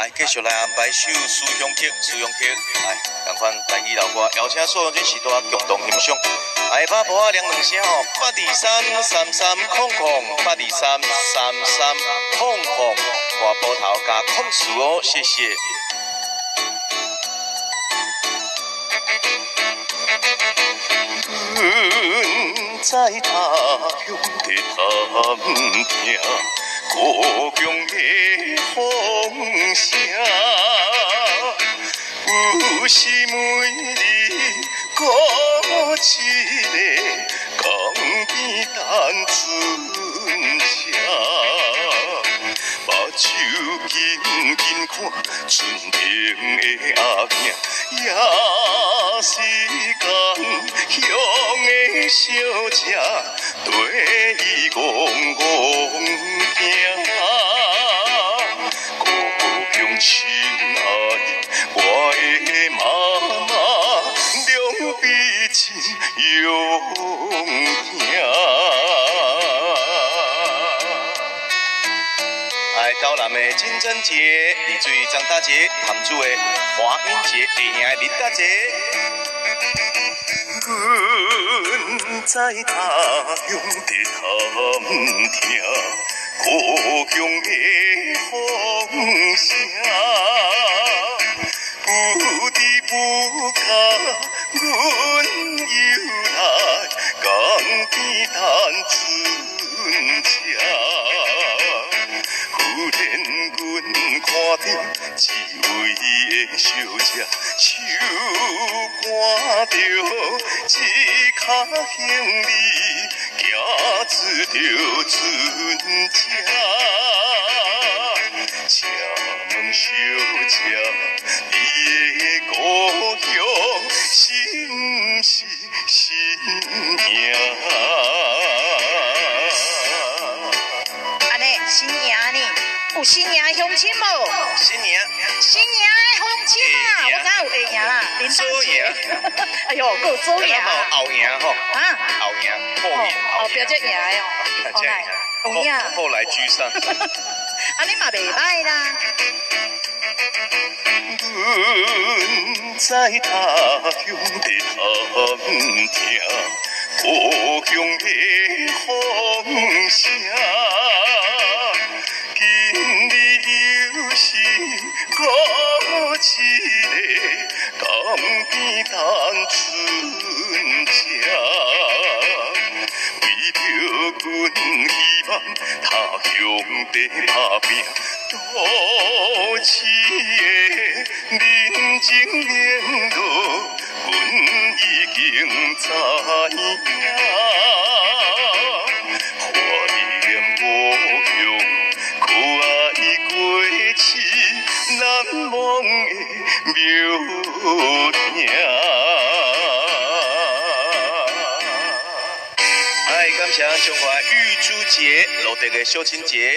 来继续来安排首思乡曲，思乡曲，来，同款台语老歌，邀请所有这时代共同欣赏。来，把婆仔两两声吼，8233300，8233300，大波头加控词哦，谢谢。在他乡的探听，故乡的风声，有时每日过一个江边等春车，目睭紧紧看春天的阿囝，也是讲乡的小姐，对伊戆戆行。故乡亲爱的我的妈妈，两臂真勇高南的金针节，丽水张大节，潭子的华阴节，下营的林大节。阮在他乡的探听，故乡的风声，不知不觉，阮又来江边等春车。忽然，阮看到一位的小姐，手赶着一脚行李，行出着船车。请问小姐，你的故乡是毋是新营？新营呢？有新营的乡亲无？新营的乡亲啊！我哪有下营啦？林大姐。哎呦，还有左营。后营吼。啊？后营，后营，后标只营的哦。有影。后来居上。啊，你嘛袂歹啦。阮在他乡的探听，故乡的风声。今日又是过一个江边等春车，为着阮希望他乡的打拼，多次的人情联络，阮已经知影。怀念故乡。难忘的妙境。感谢中华玉珠节落地的小青节。